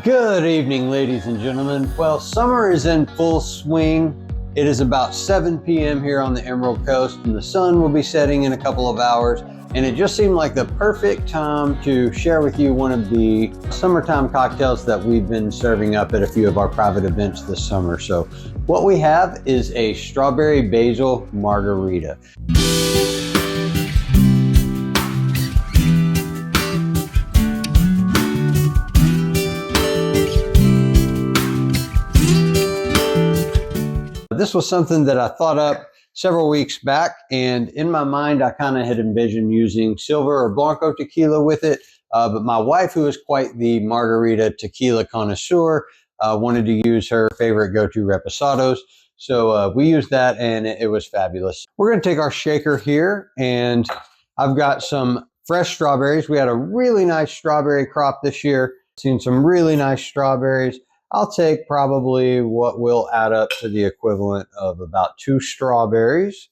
Good evening, ladies and gentlemen. Well, summer is in full swing. It is about 7 p.m. here on the Emerald Coast, and the sun will be setting in a couple of hours. And it just seemed like the perfect time to share with you one of the summertime cocktails that we've been serving up at a few of our private events this summer. So what we have is a strawberry basil margarita. This was something that I thought up several weeks back, and in my mind I kind of had envisioned using silver or blanco tequila with it, but my wife, who is quite the margarita tequila connoisseur, wanted to use her favorite go-to reposados, so we used that and it was fabulous. We're going to take our shaker here, and I've got some fresh strawberries. We had a really nice strawberry crop this year, seen some really nice strawberries. I'll take probably what will add up to the equivalent of about 2 strawberries.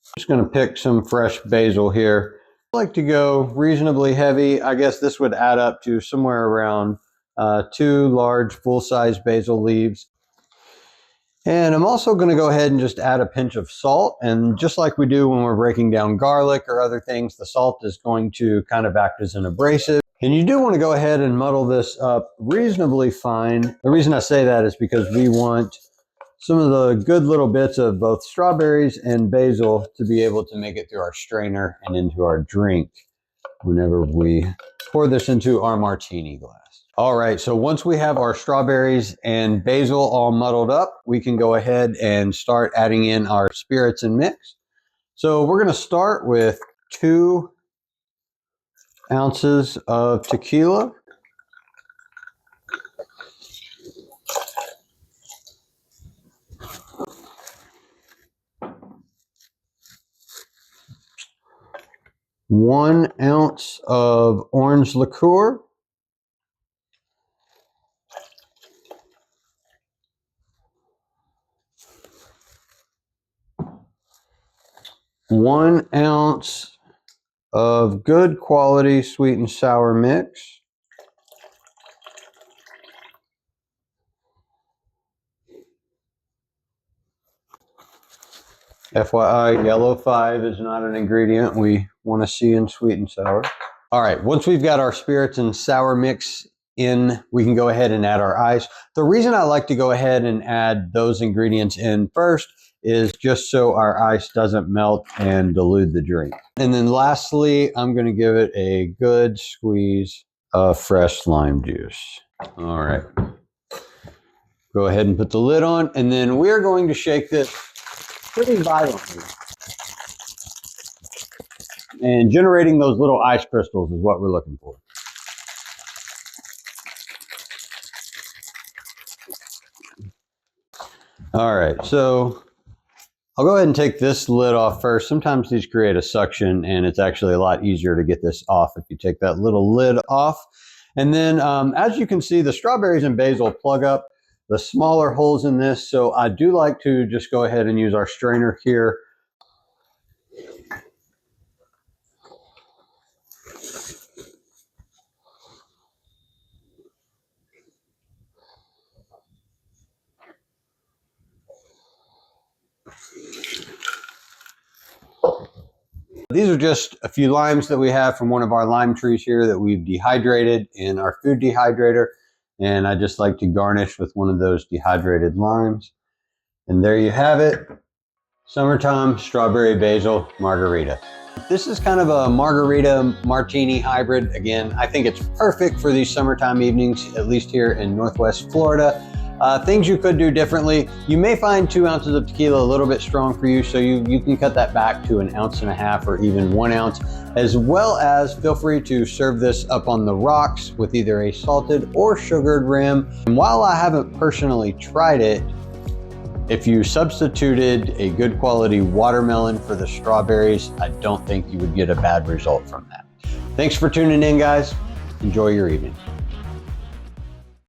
I'm just going to pick some fresh basil here. I like to go reasonably heavy. I guess this would add up to somewhere around 2 large full-size basil leaves. And I'm also going to go ahead and just add a pinch of salt. And just like we do when we're breaking down garlic or other things, the salt is going to kind of act as an abrasive. And you do want to go ahead and muddle this up reasonably fine. The reason I say that is because we want some of the good little bits of both strawberries and basil to be able to make it through our strainer and into our drink whenever we pour this into our martini glass. All right, so once we have our strawberries and basil all muddled up, we can go ahead and start adding in our spirits and mix. So we're going to start with 2 ounces of tequila. One ounce of orange liqueur. One ounce of good quality sweet and sour mix. FYI, yellow 5 is not an ingredient we want to see in sweet and sour. All right, once we've got our spirits and sour mix in, we can go ahead and add our ice. The reason I like to go ahead and add those ingredients in first is just so our ice doesn't melt and dilute the drink. And then lastly, I'm going to give it a good squeeze of fresh lime juice. All right. Go ahead and put the lid on, and then we're going to shake this pretty violently. And generating those little ice crystals is what we're looking for. All right, so I'll go ahead and take this lid off first. Sometimes these create a suction, and it's actually a lot easier to get this off if you take that little lid off. And then as you can see, the strawberries and basil plug up the smaller holes in this. So I do like to just go ahead and use our strainer here. These are just a few limes that we have from one of our lime trees here that we've dehydrated in our food dehydrator. And I just like to garnish with one of those dehydrated limes. And there you have it. Summertime strawberry basil margarita. This is kind of a margarita martini hybrid. Again, I think it's perfect for these summertime evenings, at least here in Northwest Florida. Things you could do differently. You may find 2 ounces of tequila a little bit strong for you, so you can cut that back to 1.5 ounces or even 1 ounce, as well as feel free to serve this up on the rocks with either a salted or sugared rim. And while I haven't personally tried it, if you substituted a good quality watermelon for the strawberries, I don't think you would get a bad result from that. Thanks for tuning in, guys. Enjoy your evening.